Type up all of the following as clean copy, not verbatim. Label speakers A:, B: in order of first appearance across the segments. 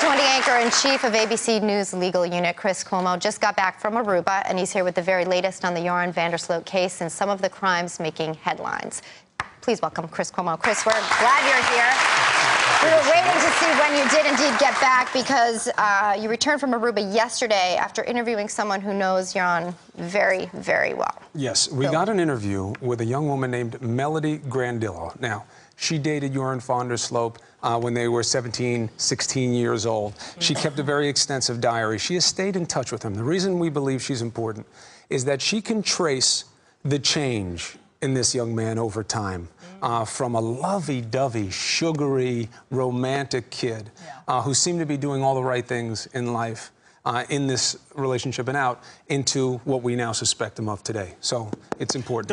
A: 2020 anchor-in-chief of ABC News legal unit, Chris Cuomo, just got back from Aruba, and he's here with the very latest on the Joran van der Sloot case and some of the crimes making headlines. Please welcome Chris Cuomo. Chris, we're glad you're here. We were waiting to see when you did indeed get back because you returned from Aruba yesterday after interviewing someone who knows Joran very, very well.
B: Yes, we got an interview with a young woman named Melody Grandillo. Now, she dated Joran van der Sloot when they were 17, 16 years old. She kept a very extensive diary. She has stayed in touch with him. The reason we believe she's important is that she can trace the change in this young man over time, from a lovey-dovey, sugary, romantic kid who seemed to be doing all the right things in life in this relationship and out into what we now suspect him of today. So it's important.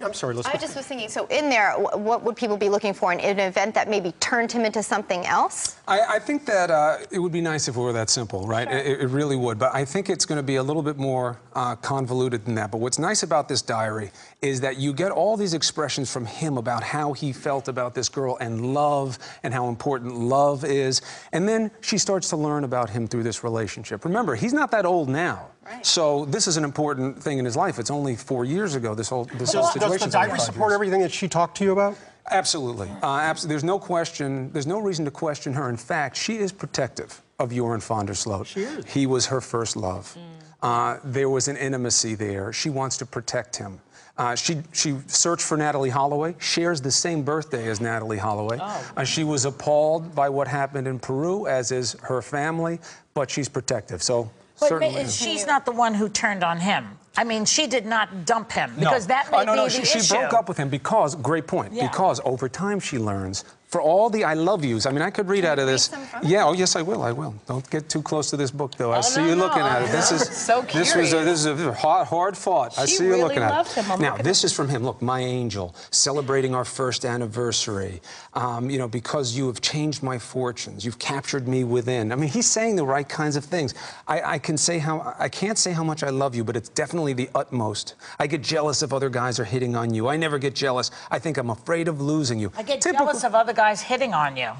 C: I'm sorry,
A: I just was thinking, so in there, what would people be looking for in an event that maybe turned him into something else?
B: I think that it would be nice if it were that simple, right? Sure. It really would. But I think it's going to be a little bit more convoluted than that. But what's nice about this diary is that you get all these expressions from him about how he felt about this girl and love and how important love is. And then she starts to learn about him through this relationship. Remember, he's not that old now. Right. So this is an important thing in his life. It's only 4 years ago, this whole situation.
C: Does the diary support everything that she talked to you about?
B: Absolutely. There's no question. There's no reason to question her. In fact, she is protective of Joran van der Sloot.
C: She is.
B: He was her first love. There was an intimacy there. She wants to protect him. She searched for Natalie Holloway, shares the same birthday as Natalie Holloway. She was appalled by what happened in Peru, as is her family, but she's protective. So certainly.
D: She's not the one who turned on him. I mean, she did not dump him, because that may be the issue.
B: She broke up with him because, great point, because over time she learns, for all the I love yous, I mean, I could read out of this. Yeah, oh, yes, I will. Don't get too close to this book, though. I see you looking at it. This is
D: so curious.
B: This is a hard fought. I see you looking at it. Now, this is from him. Look, my angel, celebrating our first anniversary. You know, because you have changed my fortunes. You've captured me within. I mean, he's saying the right kinds of things. I can't say how much I love you, but it's definitely the utmost. I get jealous if other guys are hitting on you. I never get jealous. I think I'm afraid of losing you.
D: I get jealous of other guys hitting on you.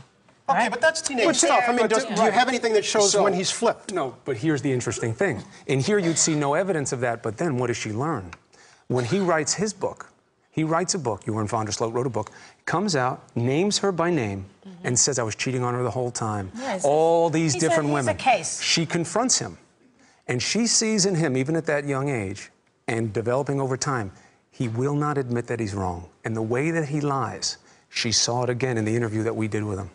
C: Okay, but that's teenage stuff. I mean, do you have anything that shows when he's flipped?
B: No, but here's the interesting thing. In here, you'd see no evidence of that, but then what does she learn? When he writes his book, he writes a book, Joran van der Sloot wrote a book, comes out, names her by name, and says, I was cheating on her the whole time.
D: Yes,
B: all these different women.
D: A case.
B: She confronts him, and she sees in him, even at that young age, and developing over time, he will not admit that he's wrong. And the way that he lies, she saw it again in the interview that we did with him.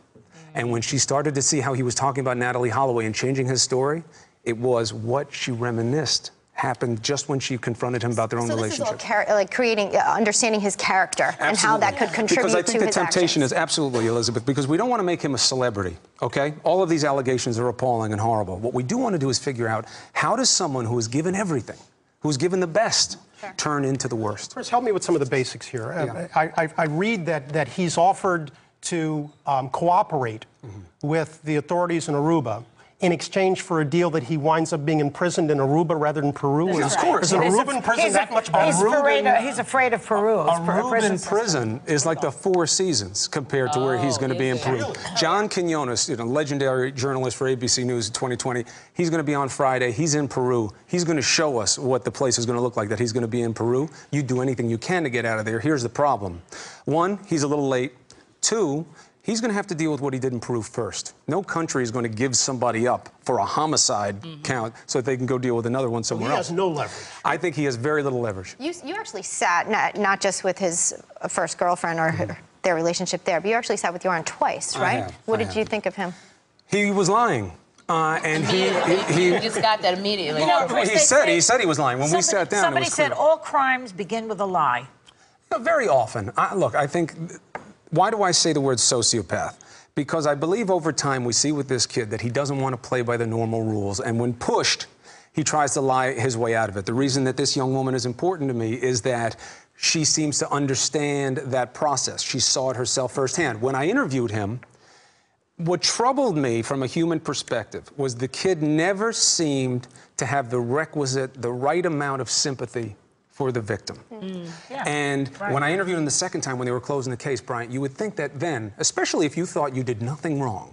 B: And when she started to see how he was talking about Natalie Holloway and changing his story, it was what she reminisced happened just when she confronted him about their own relationship.
A: So this is all like creating, understanding his character and how that could contribute to his actions.
B: Because I think the temptation is absolutely, Elizabeth, because we don't want to make him a celebrity, okay? All of these allegations are appalling and horrible. What we do want to do is figure out, how does someone who has given everything, who's given the best, turn into the worst?
C: Chris, help me with some of the basics here. I read that he's offered to cooperate with the authorities in Aruba in exchange for a deal that he winds up being imprisoned in Aruba rather than Peru.
B: Of course.
C: Is an Aruban prison that much better?
D: He's afraid of Peru.
B: Aruban prison is like the Four Seasons compared to where he's going to be in Peru. John Quinones, legendary journalist for ABC News in 2020, he's going to be on Friday. He's in Peru. He's going to show us what the place is going to look like, that he's going to be in Peru. You do anything you can to get out of there. Here's the problem. One, he's a little late. Two, he's going to have to deal with what he did in Peru first. No country is going to give somebody up for a homicide count so that they can go deal with another one somewhere else.
C: He has no leverage.
B: I think he has very little leverage.
A: You actually sat, not just with his first girlfriend or their relationship there, but you actually sat with Joran twice, right? What did you think of him?
B: He was lying. And
E: You just got that immediately.
D: You know,
B: he said he was lying. When we sat down,
D: somebody said all crimes begin with a lie.
B: You know, very often. Look, I think... Why do I say the word sociopath? Because I believe over time we see with this kid that he doesn't want to play by the normal rules, and when pushed, he tries to lie his way out of it. The reason that this young woman is important to me is that she seems to understand that process. She saw it herself firsthand. When I interviewed him, what troubled me from a human perspective was the kid never seemed to have the right amount of sympathy for the victim. And when I interviewed him the second time when they were closing the case, Bryant, you would think that then, especially if you thought you did nothing wrong,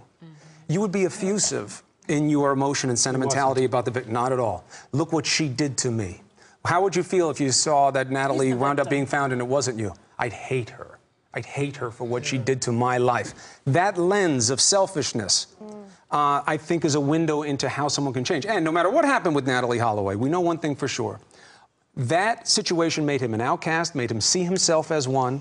B: you would be effusive in your emotion and sentimentality about the victim. Not at all. Look what she did to me. How would you feel if you saw that Natalie wound up being found and it wasn't you? I'd hate her. I'd hate her for what she did to my life. That lens of selfishness, I think, is a window into how someone can change. And no matter what happened with Natalie Holloway, we know one thing for sure. That situation made him an outcast, made him see himself as one,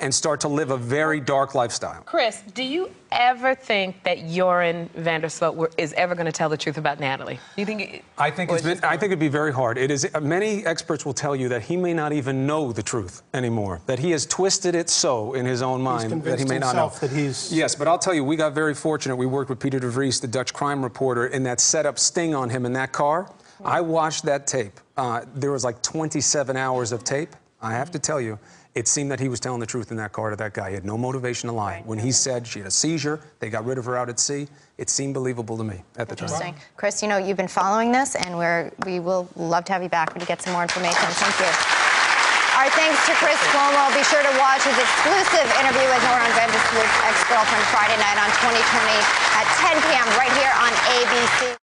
B: and start to live a very dark lifestyle.
E: Chris, do you ever think that Joran Vandersloot is ever going to tell the truth about Natalie? Do you think?
B: I think it'd be very hard. It is. Many experts will tell you that he may not even know the truth anymore. That he has twisted it so in his own mind that he may not know.
C: That he's...
B: Yes, but I'll tell you, we got very fortunate. We worked with Peter de Vries, the Dutch crime reporter, in that setup sting on him in that car. I watched that tape. There was like 27 hours of tape. I have to tell you, it seemed that he was telling the truth in that car to that guy. He had no motivation to lie. When he said she had a seizure, they got rid of her out at sea, it seemed believable to me at the time.
A: Interesting. Chris, you know, you've been following this, and we will love to have you back to get some more information. Thank you. Our thanks to Chris Cuomo. Be sure to watch his exclusive interview with Joran Vandersloot's ex-girlfriend Friday night on 2020 at 10 p.m. right here on ABC.